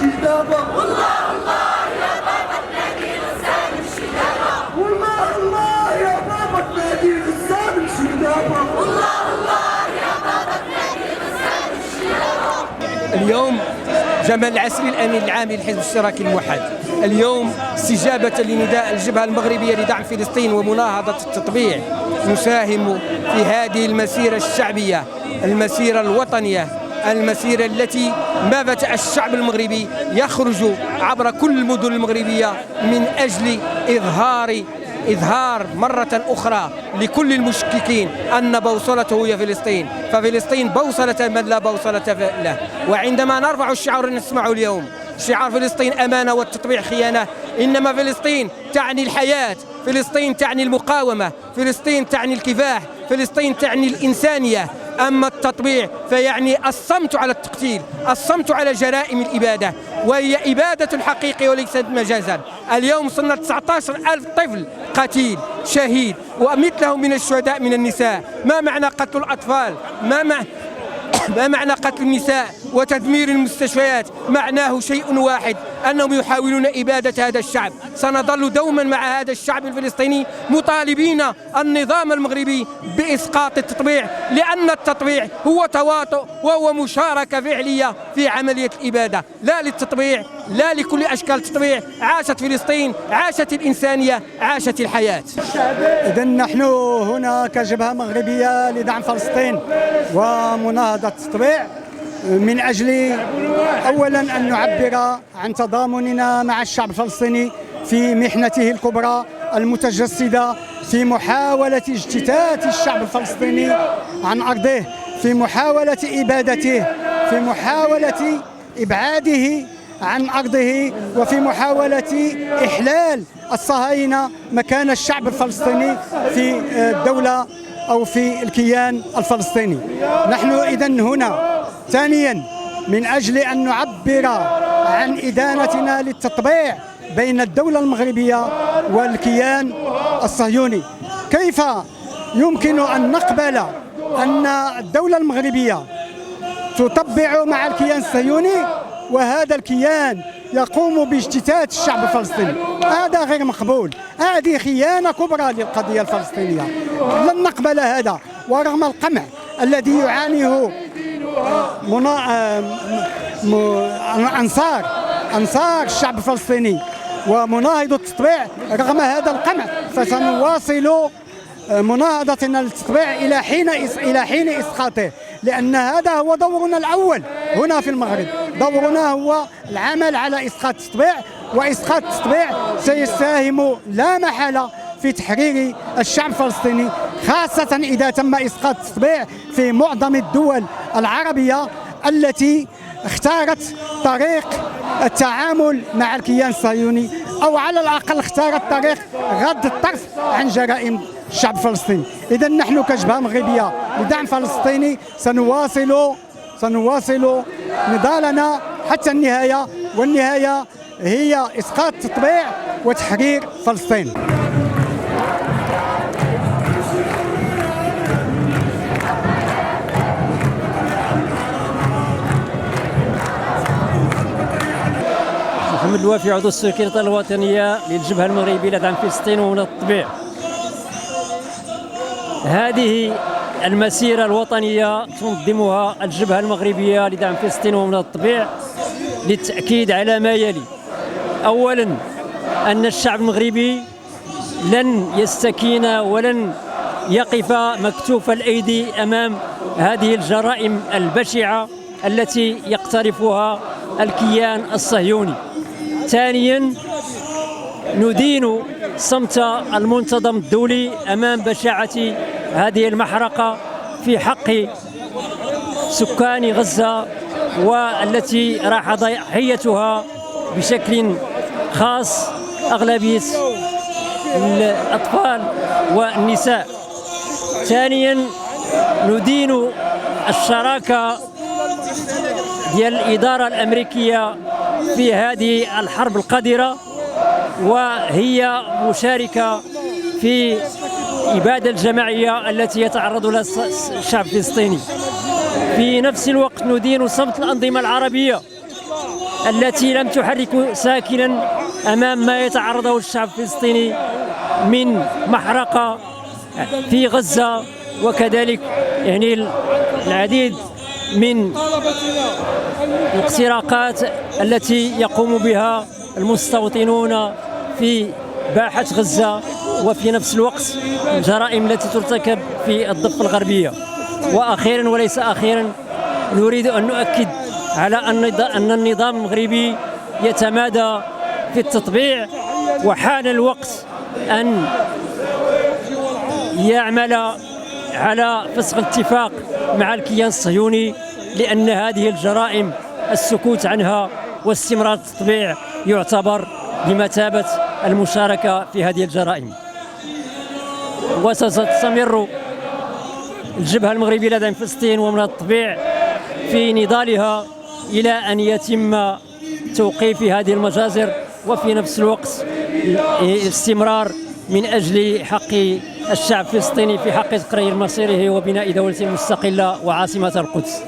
نمشي دابا. والله الله يا بابا تنادي غزة نمشي دابا. والله الله يا بابا تنادي غزة نمشي دابا. والله الله يا بابا تنادي غزة نمشي دابا. اليوم جمال العسري الامين العام للحزب الاشتراكي الموحد، اليوم استجابة لنداء الجبهة المغربية لدعم فلسطين ومناهضة التطبيع نساهم في هذه المسيرة الشعبية، المسيرة الوطنية، المسيرة التي ما بات الشعب المغربي يخرج عبر كل المدن المغربية من أجل إظهار مرة أخرى لكل المشككين أن بوصلته هي فلسطين، ففلسطين بوصلة من لا بوصلة له. وعندما نرفع الشعار نسمع اليوم شعار فلسطين أمانة والتطبيع خيانة، إنما فلسطين تعني الحياة، فلسطين تعني المقاومة، فلسطين تعني الكفاح، فلسطين تعني الإنسانية. أما التطبيع فيعني الصمت على التقتيل، الصمت على جرائم الإبادة، وهي إبادة حقيقية وليست مجازا. اليوم صرنا 19,000 طفل قتيل شهيد ومثلهم من الشهداء من النساء. ما معنى قتل الأطفال؟ ما معنى قتل النساء وتدمير المستشفيات؟ معناه شيء واحد، أنهم يحاولون إبادة هذا الشعب. سنظل دوما مع هذا الشعب الفلسطيني مطالبين النظام المغربي بإسقاط التطبيع، لأن التطبيع هو تواطؤ وهو مشاركة فعلية في عملية الإبادة، لا للتطبيع، لا لكل أشكال التطبيع. عاشت فلسطين، عاشت الإنسانية، عاشت الحياة. إذن نحن هنا كجبهة مغربية لدعم فلسطين ومناهضة التطبيع من أجل أولا أن نعبر عن تضامننا مع الشعب الفلسطيني في محنته الكبرى المتجسدة، في محاولة اجتثاث الشعب الفلسطيني عن أرضه، في محاولة إبادته، في محاولة إبعاده عن أرضه، وفي محاولة إحلال الصهاينة مكان الشعب الفلسطيني في الدولة أو في الكيان الفلسطيني. نحن إذن هنا ثانيا من أجل أن نعبر عن إدانتنا للتطبيع بين الدولة المغربية والكيان الصهيوني. كيف يمكن أن نقبل أن الدولة المغربية تطبع مع الكيان الصهيوني وهذا الكيان يقوم باجتثاث الشعب الفلسطيني؟ هذا غير مقبول، هذه خيانة كبرى للقضية الفلسطينية، لن نقبل هذا. ورغم القمع الذي يعانيه أنصار الشعب الفلسطيني ومناهضو التطبيع، رغم هذا القمع فسنواصل مناهضتنا للتطبيع إلى حين إسقاطه، لأن هذا هو دورنا الأول هنا في المغرب. دورنا هو العمل على إسقاط التطبيع، وإسقاط التطبيع سيساهم لا محالة في تحرير الشعب الفلسطيني، خاصة إذا تم إسقاط التطبيع في معظم الدول العربية التي اختارت طريق التعامل مع الكيان الصهيوني، أو على الأقل اختارت طريق غض الطرف عن جرائم الشعب الفلسطيني. إذن نحن كجبهة مغربية لدعم فلسطيني سنواصل نضالنا حتى النهاية، والنهاية هي إسقاط التطبيع وتحرير فلسطين. محمد الوافي، عضو السكرتيرية الوطنية للجبهة المغربية لدعم فلسطين ومناهضة التطبيع. هذه المسيرة الوطنية تنظمها الجبهة المغربية لدعم فلسطين ومناهضة التطبيع للتأكيد على ما يلي: أولا، أن الشعب المغربي لن يستكين ولن يقف مكتوف الأيدي أمام هذه الجرائم البشعة التي يقترفها الكيان الصهيوني. ثانيا، ندين صمت المنتظم الدولي أمام بشاعة هذه المحرقة في حق سكان غزة، والتي راح ضحيتها بشكل خاص أغلبية الأطفال والنساء. ثانيا، ندين الشراكة ديال الإدارة الأمريكية في هذه الحرب القذرة، وهي مشاركة في الإبادة الجماعية التي يتعرض لها الشعب الفلسطيني. في نفس الوقت ندين صمت الأنظمة العربية التي لم تحرك ساكنا أمام ما يتعرضه الشعب الفلسطيني من محرقة في غزة، وكذلك يعني العديد من الاختراقات التي يقوم بها المستوطنون في باحة غزة، وفي نفس الوقت الجرائم التي ترتكب في الضفة الغربية. وأخيرا وليس أخيرا نريد أن نؤكد على أن النظام المغربي يتمادى في التطبيع، وحان الوقت أن يعمل على فسخ الاتفاق مع الكيان الصهيوني، لأن هذه الجرائم السكوت عنها واستمرار التطبيع يعتبر بمثابة المشاركة في هذه الجرائم. وستستمر الجبهة المغربية لدعم فلسطين ومن التطبيع في نضالها إلى أن يتم توقيف هذه المجازر، وفي نفس الوقت الاستمرار من أجل حق الشعب الفلسطيني في حق تقرير مصيره وبناء دولة مستقلة وعاصمة القدس.